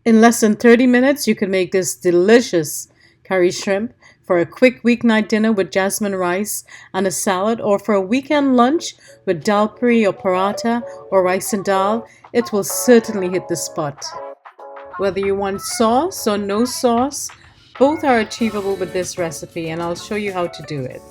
In less than 30 minutes, you can make this delicious curry shrimp for a quick weeknight dinner with jasmine rice and a salad, or for a weekend lunch with dal puri or paratha or rice and dal. It will certainly hit the spot. Whether you want sauce or no sauce, both are achievable with this recipe, and I'll show you how to do it.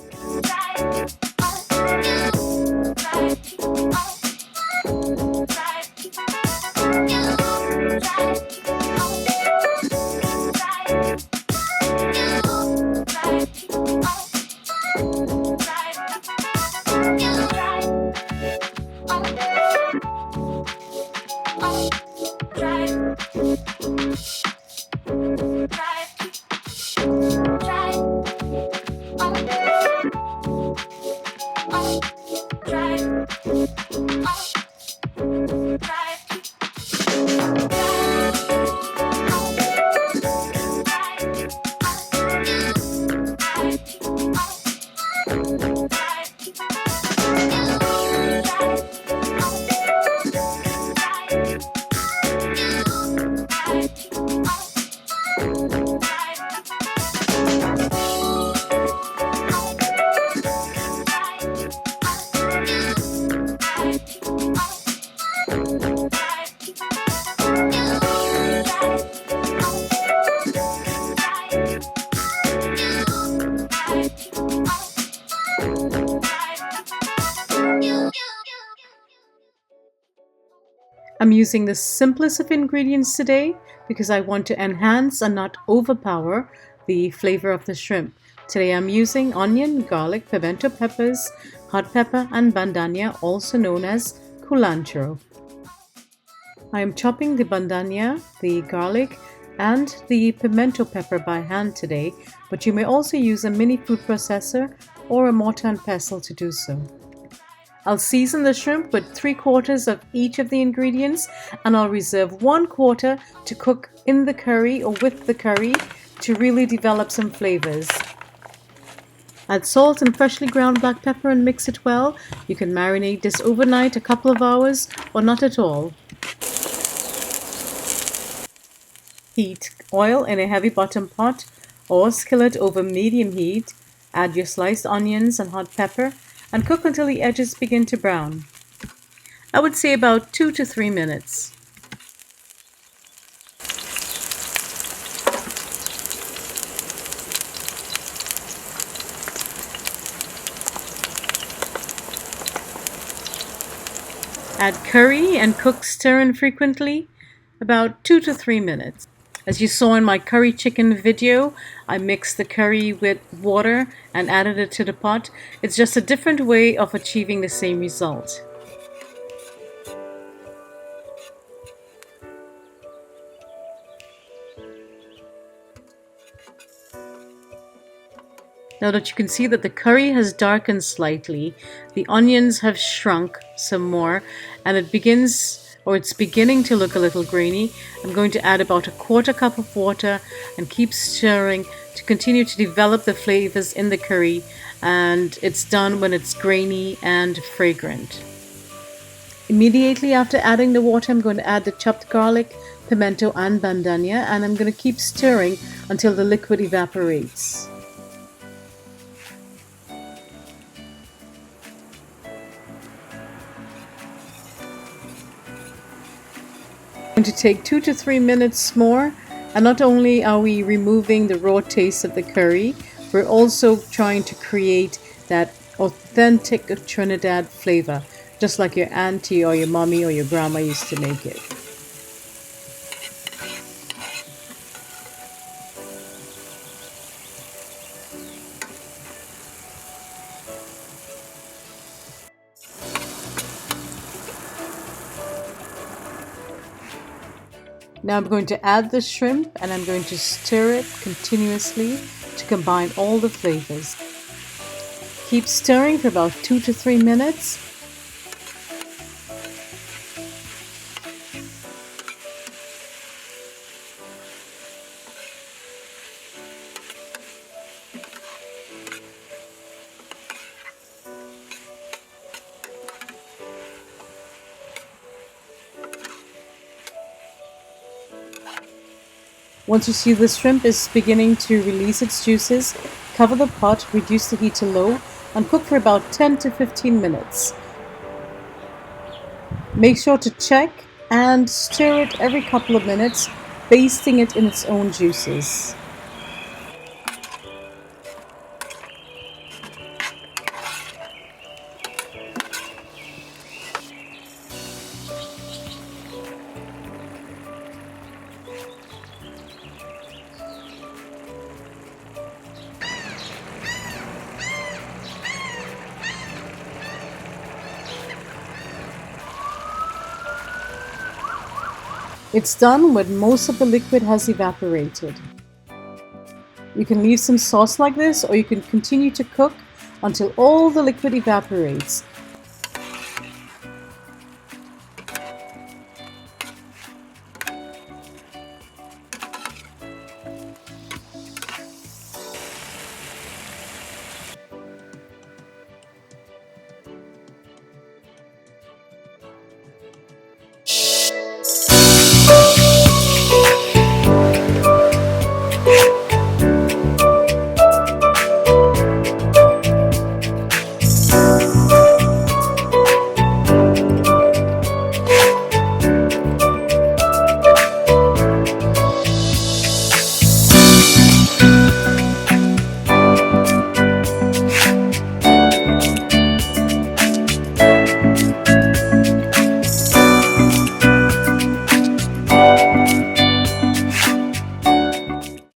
I'm using the simplest of ingredients today because I want to enhance and not overpower the flavor of the shrimp. Today I'm using onion, garlic, pimento peppers, hot pepper, and bandania, also known as culantro. I am chopping the bandania, the garlic, and the pimento pepper by hand today, but you may also use a mini food processor or a mortar and pestle to do so. I'll season the shrimp with 3/4 of each of the ingredients, and I'll reserve 1/4 to cook in the curry or with the curry to really develop some flavors. Add salt and freshly ground black pepper and mix it well. You can marinate this overnight, a couple of hours, or not at all. Heat oil in a heavy bottom pot or skillet over medium heat. Add your sliced onions and hot pepper and cook until the edges begin to brown. I would say about 2 to 3 minutes. Add curry and cook stirring frequently, about 2 to 3 minutes. As you saw in my curry chicken video, I mixed the curry with water and added it to the pot. It's just a different way of achieving the same result. Now that you can see that the curry has darkened slightly, the onions have shrunk some more, and it's beginning to look a little grainy, I'm going to add about 1/4 cup of water and keep stirring to continue to develop the flavors in the curry, and it's done when it's grainy and fragrant. Immediately after adding the water, I'm going to add the chopped garlic, pimento, and bandania, and I'm going to keep stirring until the liquid evaporates. Going to take 2 to 3 minutes more, and not only are we removing the raw taste of the curry, we're also trying to create that authentic Trinidad flavor, just like your auntie or your mommy or your grandma used to make it. Now I'm going to add the shrimp, and I'm going to stir it continuously to combine all the flavors. Keep stirring for about 2 to 3 minutes. Once you see the shrimp is beginning to release its juices, cover the pot, reduce the heat to low, and cook for about 10 to 15 minutes. Make sure to check and stir it every couple of minutes, basting it in its own juices. It's done when most of the liquid has evaporated. You can leave some sauce like this, or you can continue to cook until all the liquid evaporates.